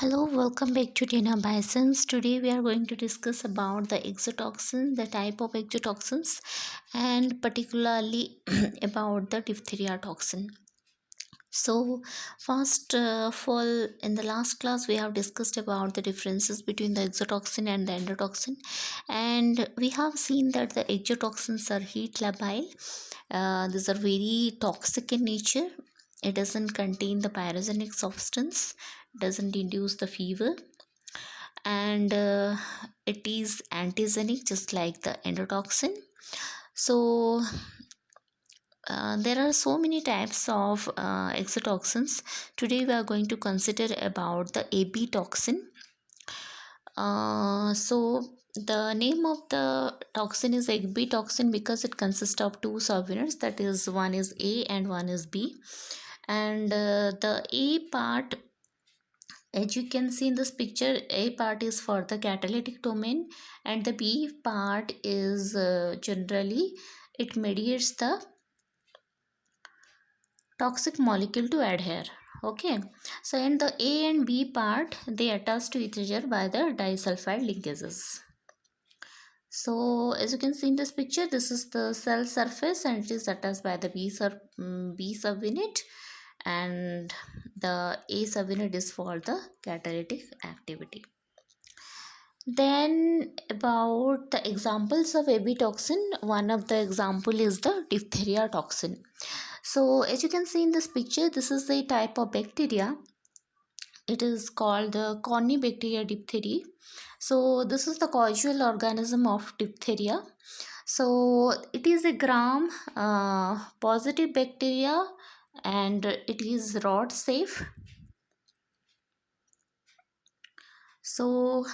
Hello, welcome back to Dana Bisons. Today we are going to discuss about the exotoxin, the type of exotoxins, and particularly about the diphtheria toxin. So, first of all, in the last class we have discussed about the differences between the exotoxin and the endotoxin, and we have seen that the exotoxins are heat labile. These are very toxic in nature. It doesn't contain the pyrogenic substance, doesn't induce the fever, and it is antigenic just like the endotoxin. So there are so many types of exotoxins. Today we are going to consider about the AB toxin. So the name of the toxin is AB toxin because it consists of two subunits, that is, one is A and one is B. And the A part, as you can see in this picture, A part is for the catalytic domain and the B part is generally it mediates the toxic molecule to adhere. Okay, so in the A and B part, they attach to each other by the disulfide linkages. So as you can see in this picture, this is the cell surface and it is attached by the B subunit, and the A subunit is for the catalytic activity. Then about the examples of AB toxin, one of the example is the diphtheria toxin. So as you can see in this picture, this is a type of bacteria. It is called the Corynebacteria diphtheriae. So this is the causal organism of diphtheria. So it is a gram positive bacteria and it is rod safe. So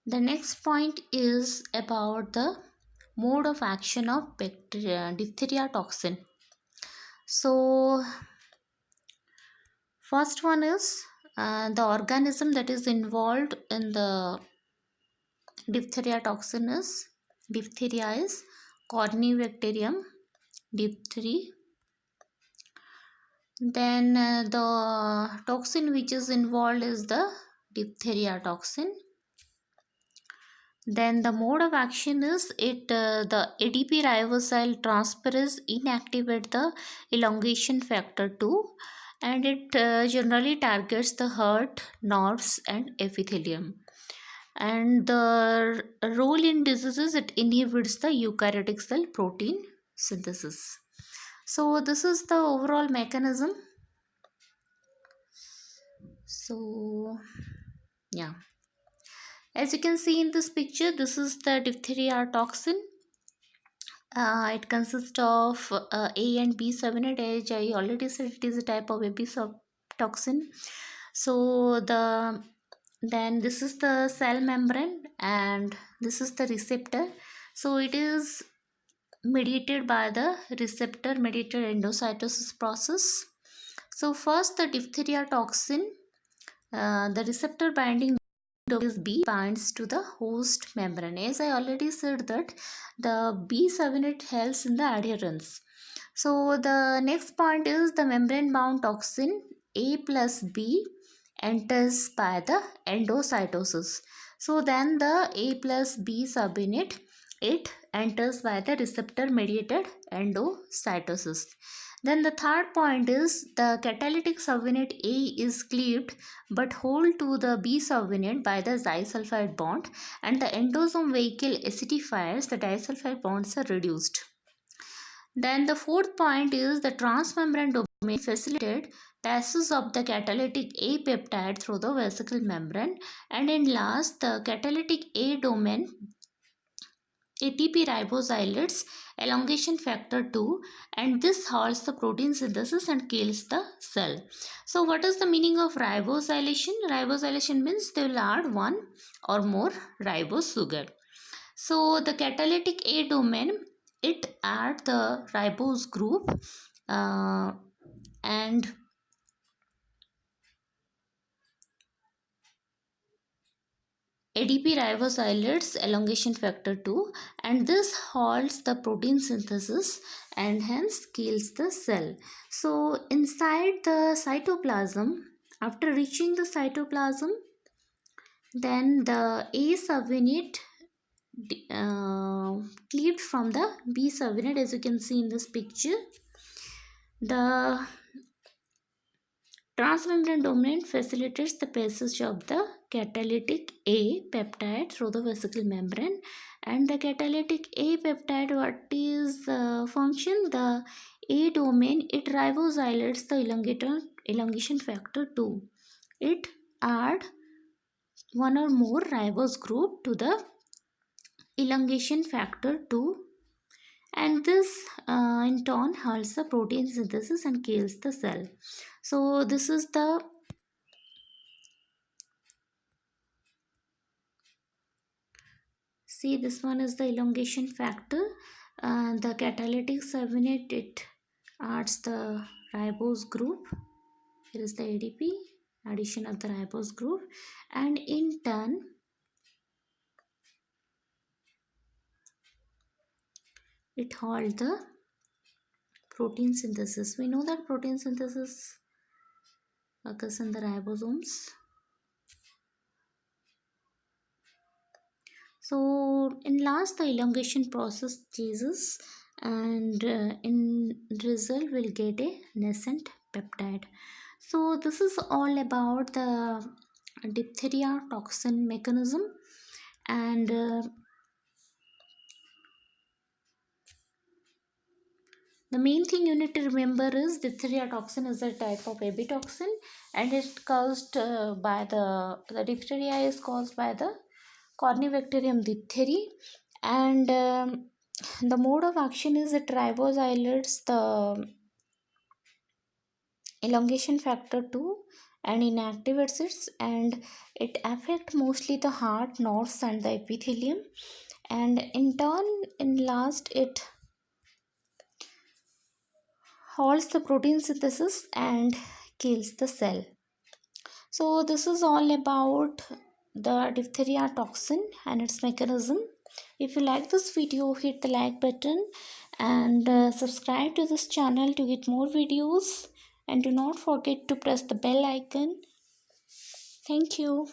the next point is about the mode of action of diphtheria toxin. So first one is the organism that is involved in the diphtheria toxin is Corynebacterium diphtheria. Then the toxin which is involved is the diphtheria toxin. Then the mode of action is the ADP ribosyl transferase inactivate the elongation factor 2, and it generally targets the heart, nerves and epithelium. And the role in diseases, it inhibits the eukaryotic cell protein synthesis. So this is the overall mechanism. So yeah, as you can see in this picture, this is the diphtheria toxin. It consists of A and B subunit. As I already said, it is a type of AB toxin. So then this is the cell membrane and this is the receptor. So it is mediated by the receptor mediated endocytosis process. So first, the diphtheria toxin, the receptor binding is B binds to the host membrane. As I already said that the B subunit helps in the adherence. So the next point is the membrane bound toxin A plus B enters by the endocytosis. So then the A plus B subunit, it enters by the receptor mediated endocytosis. Then the third point is the catalytic subunit A is cleaved but hold to the B subunit by the disulfide bond, and the endosome vehicle acidifies, the disulfide bonds are reduced. Then the fourth point is the transmembrane domain facilitated passes of the catalytic A peptide through the vesicle membrane, and in last the catalytic A domain ATP ribosylates elongation factor 2, and this halts the protein synthesis and kills the cell. So what is the meaning of ribosylation? Ribosylation means they will add one or more ribose sugar. So the catalytic A domain, it adds the ribose group and ADP ribosylates elongation factor 2, and this halts the protein synthesis and hence kills the cell. So inside the cytoplasm, after reaching the cytoplasm, then the A subunit cleaved from the B subunit, as you can see in this picture. The transmembrane domain facilitates the passage of the catalytic A peptide through the vesicle membrane, and the catalytic A peptide, what is function? The A domain, it ribosylates the elongation factor 2. It add one or more ribose group to the elongation factor 2, and this in turn halts the protein synthesis and kills the cell. So this is the see, this one is the elongation factor. The catalytic subunit, it adds the ribose group. Here is the ADP, addition of the ribose group, and in turn it halts the protein synthesis. We know that protein synthesis occurs in the ribosomes. So in last, the elongation process chases, and in result we'll get a nascent peptide. So this is all about the diphtheria toxin mechanism, and the main thing you need to remember is diphtheria toxin is a type of abitoxin, and it's caused by the diphtheria is caused by the Corynebacterium diphtheria, and the mode of action is it ribosylates the elongation factor 2 and inactivates it, and it affects mostly the heart, nerves, and the epithelium, and in turn in last it halts the protein synthesis and kills the cell. So this is all about the diphtheria toxin and its mechanism. If you like this video, hit the like button and subscribe to this channel to get more videos, and do not forget to press the bell icon. Thank you.